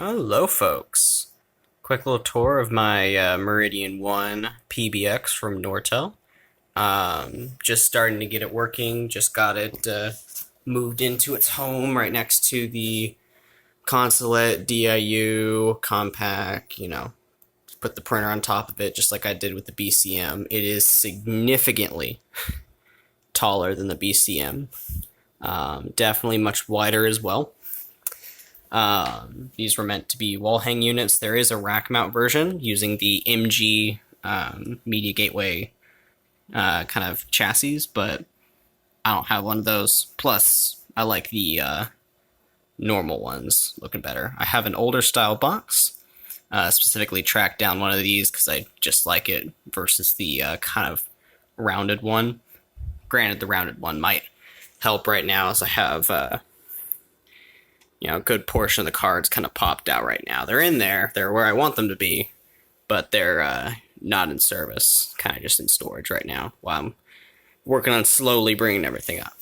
Hello, folks. Quick little tour of my Meridian 1 PBX from Nortel. Just starting to get it working. Just got it moved into its home right next to the consulate, DIU, compact, put the printer on top of it just like I did with the BCM. It is significantly taller than the BCM. Definitely much wider as well. These were meant to be wall hang units. There is a rack mount version using the MG Media Gateway kind of chassis, but I don't have one of those. Plus, I like the normal ones looking better. I have an older style box, specifically tracked down one of these because I just like it versus the kind of rounded one. Granted, the rounded one might help right now as I have a good portion of the cards kind of popped out right now. They're in there. They're where I want them to be, but they're not in service. Kind of just in storage right now while I'm working on slowly bringing everything up.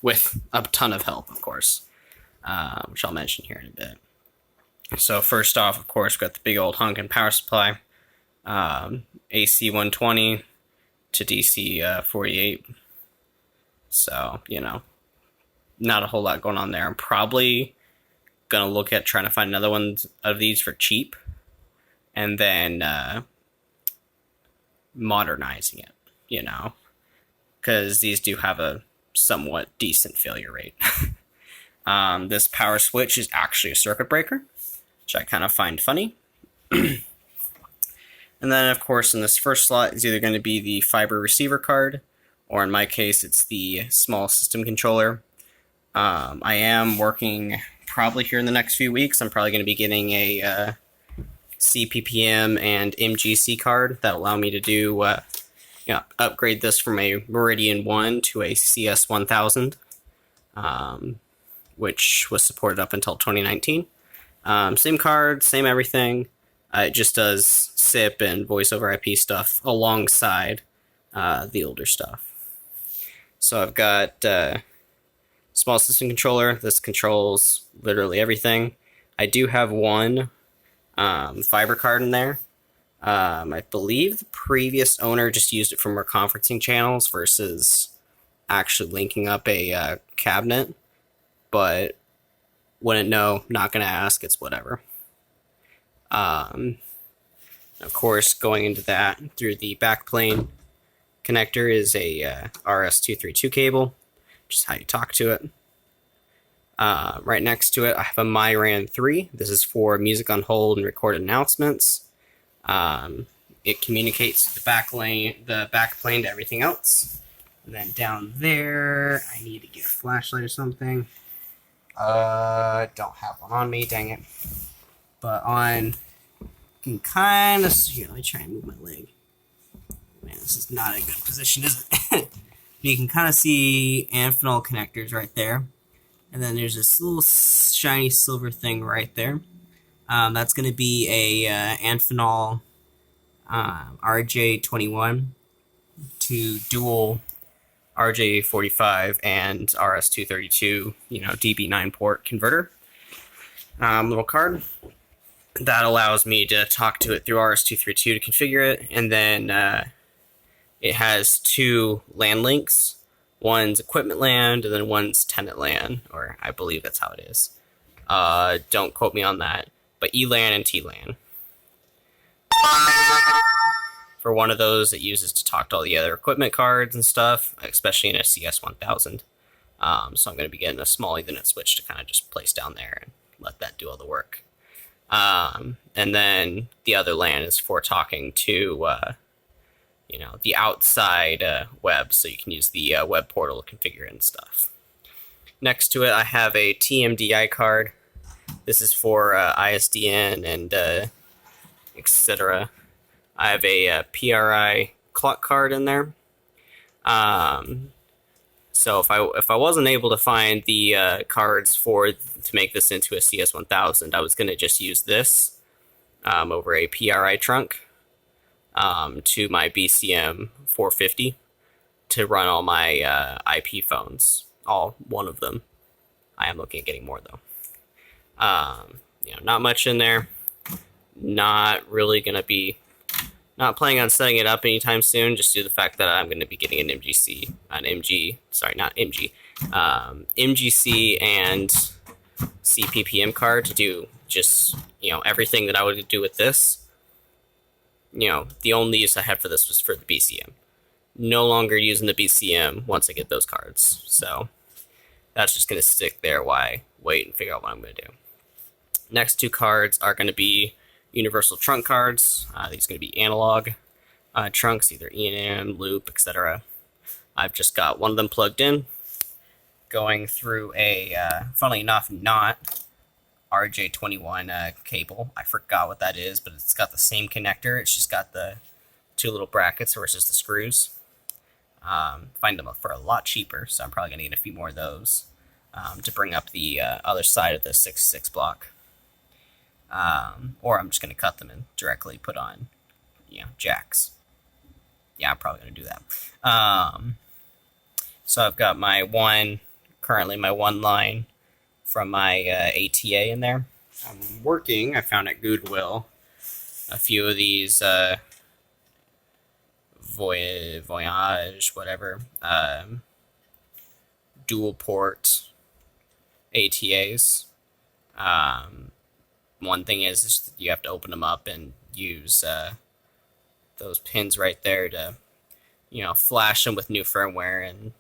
With a ton of help, of course, which I'll mention here in a bit. So first off, of course, we've got the big old hunkin' power supply. AC 120 to DC 48. So, not a whole lot going on there. I'm probably going to look at trying to find another one of these for cheap and then modernizing it, because these do have a somewhat decent failure rate. This power switch is actually a circuit breaker, which I kind of find funny. And then, of course, in this first slot is either going to be the fiber receiver card, or in my case, it's the small system controller. I am working probably here in the next few weeks. I'm probably going to be getting a CPPM and MGC card that allow me to do upgrade this from a Meridian 1 to a CS 1000, which was supported up until 2019. Same card, same everything. It just does SIP and voice over IP stuff alongside the older stuff. So I've got small system controller. This controls literally everything. I do have one fiber card in there. I believe the previous owner just used it for more conferencing channels versus actually linking up a cabinet. But wouldn't know, not going to ask, it's whatever. Of course, going into that through the backplane connector is a RS-232 cable, which is how you talk to it. Right next to it, I have a Myran 3. This is for music on hold and recorded announcements. It communicates the backplane to everything else. And then down there, I need to get a flashlight or something. Don't have one on me, dang it. But you can kind of see, let me try and move my leg. Man, this is not a good position, is it? You can kind of see Amphenol connectors right there. And then there's this little shiny silver thing right there. That's going to be a Amphenol RJ21 to dual RJ45 and RS232, DB9 port converter. Little card that allows me to talk to it through RS232 to configure it, and then it has two LAN links. One's equipment LAN, and then one's tenant LAN, or I believe that's how it is. Don't quote me on that, but ELAN and TLAN. For one of those, it uses to talk to all the other equipment cards and stuff, especially in a CS1000. So I'm going to be getting a small Ethernet switch to kind of just place down there and let that do all the work. And then the other LAN is for talking to the outside web, so you can use the web portal to configure it and stuff. Next to it, I have a TMDI card. This is for ISDN and etc. I have a PRI clock card in there. So if I wasn't able to find the cards to make this into a CS1000, I was going to just use this over a PRI trunk to my BCM 450 to run all my IP phones, all one of them. I am looking at getting more though. not much in there. Not really going to be, not planning on setting it up anytime soon, just due to the fact that I'm going to be getting an MGC and CPPM card to do just, everything that I would do with this. The only use I had for this was for the BCM. No longer using the BCM once I get those cards. So that's just going to stick there while I wait and figure out what I'm going to do. Next two cards are going to be universal trunk cards. These are going to be analog trunks, either E&M, loop, etc. I've just got one of them plugged in, going through a, funnily enough, not RJ21 cable. I forgot what that is, but it's got the same connector. It's just got the two little brackets versus the screws. Find them for a lot cheaper, so I'm probably going to get a few more of those to bring up the other side of the 6.6 block. Or I'm just going to cut them and directly put on, jacks. Yeah, I'm probably going to do that. So I've got currently my one line from my ATA in there. I found at Goodwill a few of these Voyage, whatever, dual port ATAs. One thing is you have to open them up and use those pins right there to, flash them with new firmware, and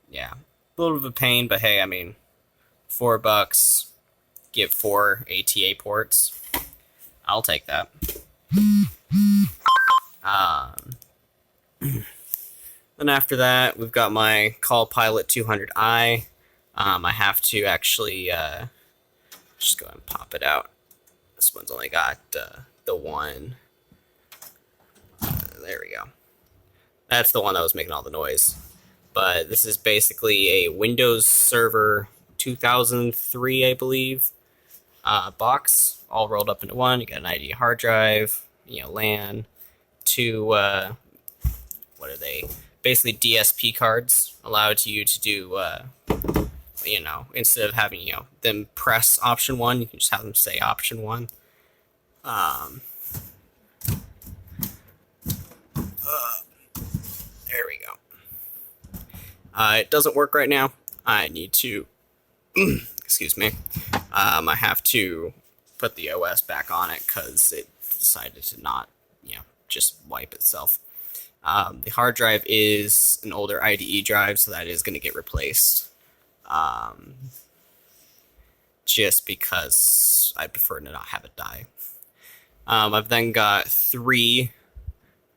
yeah, a little bit of a pain, but hey, I mean, $4, get 4 ATA ports. I'll take that. Then after that, we've got my Call Pilot 200i. I have to actually just go ahead and pop it out. This one's only got the one. There we go. That's the one that was making all the noise. But this is basically a Windows Server 2003, I believe, box, all rolled up into one. You got an ID hard drive, LAN, two, what are they? Basically DSP cards allowed you to do, instead of having, them press option 1, you can just have them say option 1. There we go. It doesn't work right now. I need to, excuse me, I have to put the OS back on it because it decided to not, just wipe itself. The hard drive is an older IDE drive, so that is going to get replaced. Just because I prefer to not have it die. I've then got 3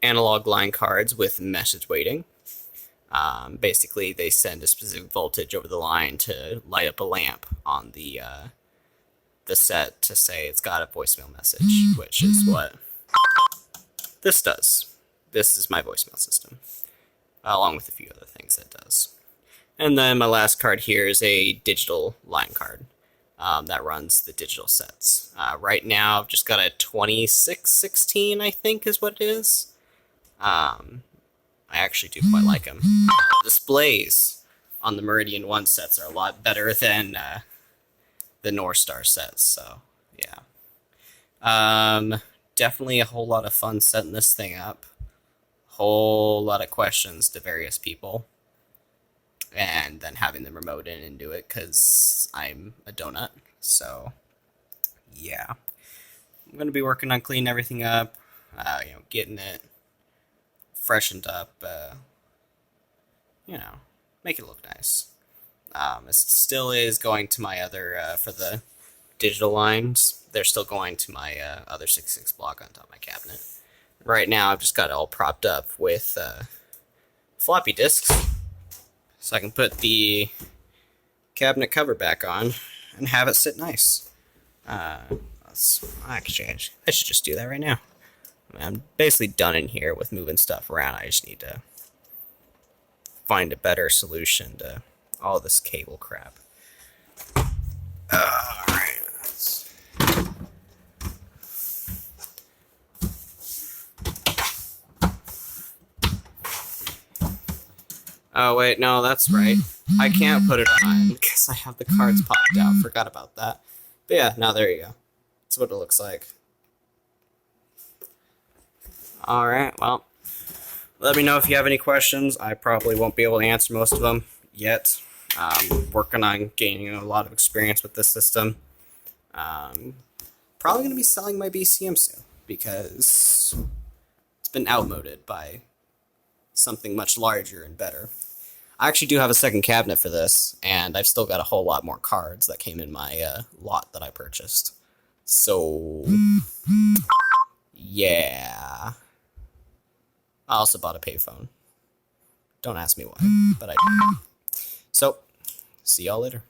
analog line cards with message waiting. Basically, they send a specific voltage over the line to light up a lamp on the set to say it's got a voicemail message, which is what this does. This is my voicemail system, along with a few other things that does. And then my last card here is a digital line card that runs the digital sets. Right now, I've just got a 2616, I think is what it is. I actually do quite like them. Displays on the Meridian 1 sets are a lot better than the North Star sets, so yeah. Definitely a whole lot of fun setting this thing up. Whole lot of questions to various people. And then having them remote in and do it, because I'm a donut, so yeah. I'm going to be working on cleaning everything up, getting it freshened up, make it look nice. It still is going to my other, for the digital lines, they're still going to my other 6.6 block on top of my cabinet. Right now, I've just got it all propped up with floppy disks, so I can put the cabinet cover back on and have it sit nice. Actually, I should just do that right now. I'm basically done in here with moving stuff around. I just need to find a better solution to all this cable crap. Alright. Oh, wait, no, that's right. I can't put it on because I have the cards popped out. Forgot about that. But yeah, now there you go. That's what it looks like. All right, well, let me know if you have any questions. I probably won't be able to answer most of them yet. Working on gaining a lot of experience with this system. Probably going to be selling my BCM soon because it's been outmoded by something much larger and better. I actually do have a second cabinet for this, and I've still got a whole lot more cards that came in my lot that I purchased. So, yeah. I also bought a payphone. Don't ask me why, but I did. So, see y'all later.